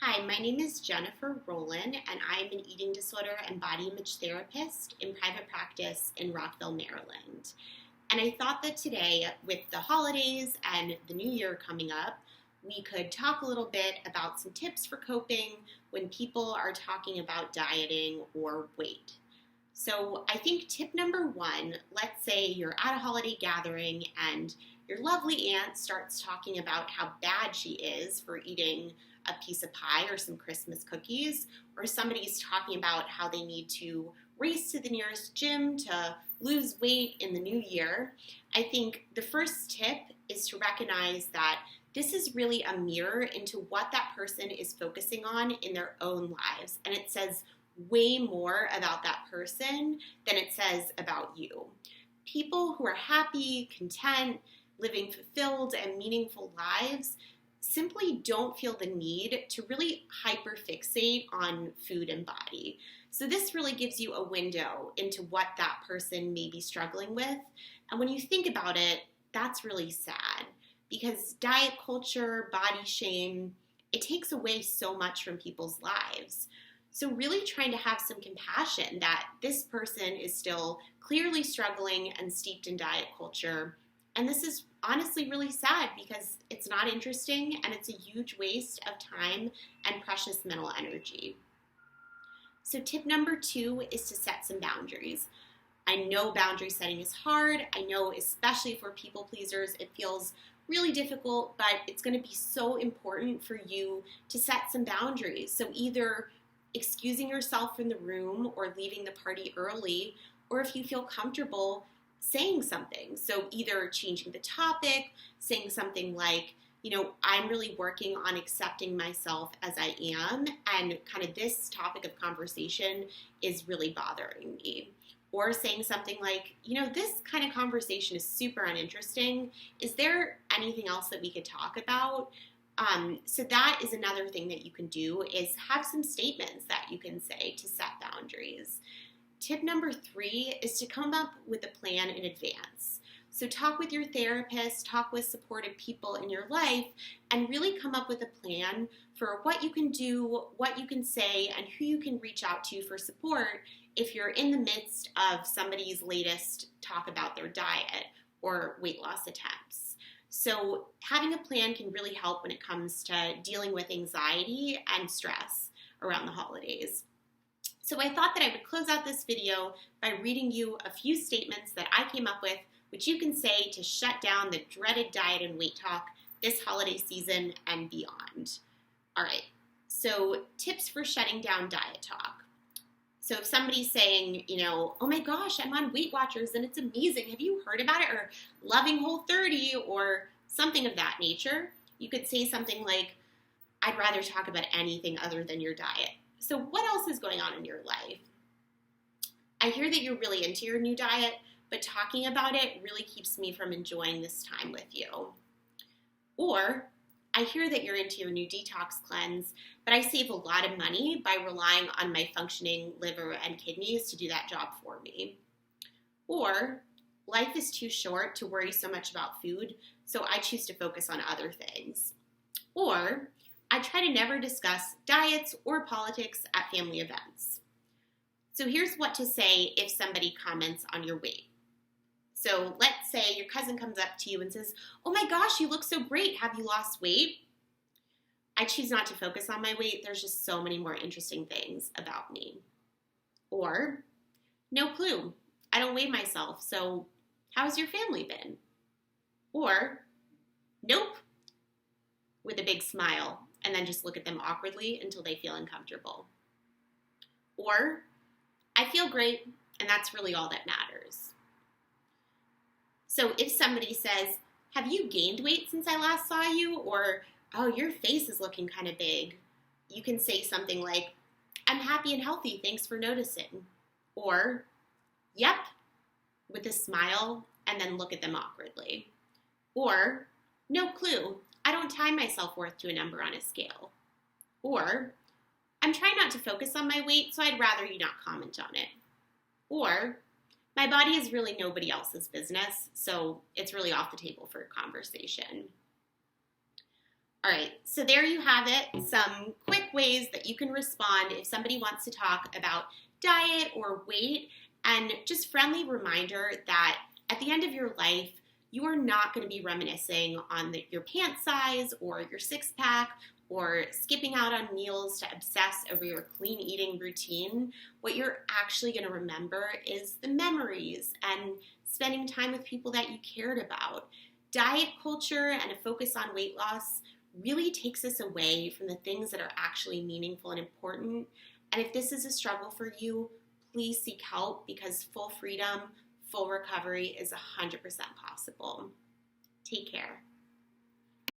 Hi, my name is Jennifer Rowland, and I'm an eating disorder and body image therapist in private practice in Rockville, Maryland. And I thought that today, with the holidays and the new year coming up, we could talk a little bit about some tips for coping when people are talking about dieting or weight. So I think tip number one, let's say you're at a holiday gathering and your lovely aunt starts talking about how bad she is for eating a piece of pie or some Christmas cookies, or somebody's talking about how they need to race to the nearest gym to lose weight in the new year. I think the first tip is to recognize that this is really a mirror into what that person is focusing on in their own lives, and it says way more about that person than it says about you. People who are happy, content, living fulfilled and meaningful lives simply don't feel the need to really hyperfixate on food and body. So this really gives you a window into what that person may be struggling with. And when you think about it, that's really sad because diet culture, body shame, it takes away so much from people's lives. So really trying to have some compassion that this person is still clearly struggling and steeped in diet culture. And this is honestly really sad because it's not interesting and it's a huge waste of time and precious mental energy. So tip number two is to set some boundaries. I know boundary setting is hard. I know especially for people pleasers, it feels really difficult, but it's going to be so important for you to set some boundaries. So either excusing yourself from the room or leaving the party early, or if you feel comfortable, saying something. So either changing the topic, saying something like, I'm really working on accepting myself as I am, and kind of this topic of conversation is really bothering me. Or saying something like, this kind of conversation is super uninteresting. Is there anything else that we could talk about? So that is another thing that you can do is have some statements that you can say to set boundaries. Tip number three is to come up with a plan in advance. So talk with your therapist, talk with supportive people in your life, and really come up with a plan for what you can do, what you can say, and who you can reach out to for support if you're in the midst of somebody's latest talk about their diet or weight loss attempts. So having a plan can really help when it comes to dealing with anxiety and stress around the holidays. So I thought that I would close out this video by reading you a few statements that I came up with, which you can say to shut down the dreaded diet and weight talk this holiday season and beyond. All right, so tips for shutting down diet talk. So if somebody's saying, oh my gosh, I'm on Weight Watchers and it's amazing. Have you heard about it? Or loving Whole30 or something of that nature, you could say something like, I'd rather talk about anything other than your diet. So what else is going on in your life? I hear that you're really into your new diet, but talking about it really keeps me from enjoying this time with you. Or I hear that you're into your new detox cleanse, but I save a lot of money by relying on my functioning liver and kidneys to do that job for me. Or life is too short to worry so much about food, so I choose to focus on other things. Or I try to never discuss diets or politics at family events. So here's what to say if somebody comments on your weight. So let's say your cousin comes up to you and says, oh my gosh, you look so great. Have you lost weight? I choose not to focus on my weight. There's just so many more interesting things about me. Or, no clue. I don't weigh myself, so how's your family been? Or, nope, with a big smile, and then just look at them awkwardly until they feel uncomfortable. Or, I feel great, and that's really all that matters. So if somebody says, have you gained weight since I last saw you? Or, oh, your face is looking kind of big. You can say something like, I'm happy and healthy, thanks for noticing. Or, yep, with a smile, and then look at them awkwardly. Or, no clue, I don't tie my self-worth to a number on a scale. Or, I'm trying not to focus on my weight, so I'd rather you not comment on it. Or, my body is really nobody else's business, so it's really off the table for conversation. All right, so there you have it, some quick ways that you can respond if somebody wants to talk about diet or weight, and just friendly reminder that at the end of your life, you are not going to be reminiscing on your pant size or your six-pack or skipping out on meals to obsess over your clean eating routine. What you're actually going to remember is the memories and spending time with people that you cared about. Diet culture and a focus on weight loss really takes us away from the things that are actually meaningful and important. And if this is a struggle for you, please seek help, because full freedom, full recovery is 100% possible. Take care.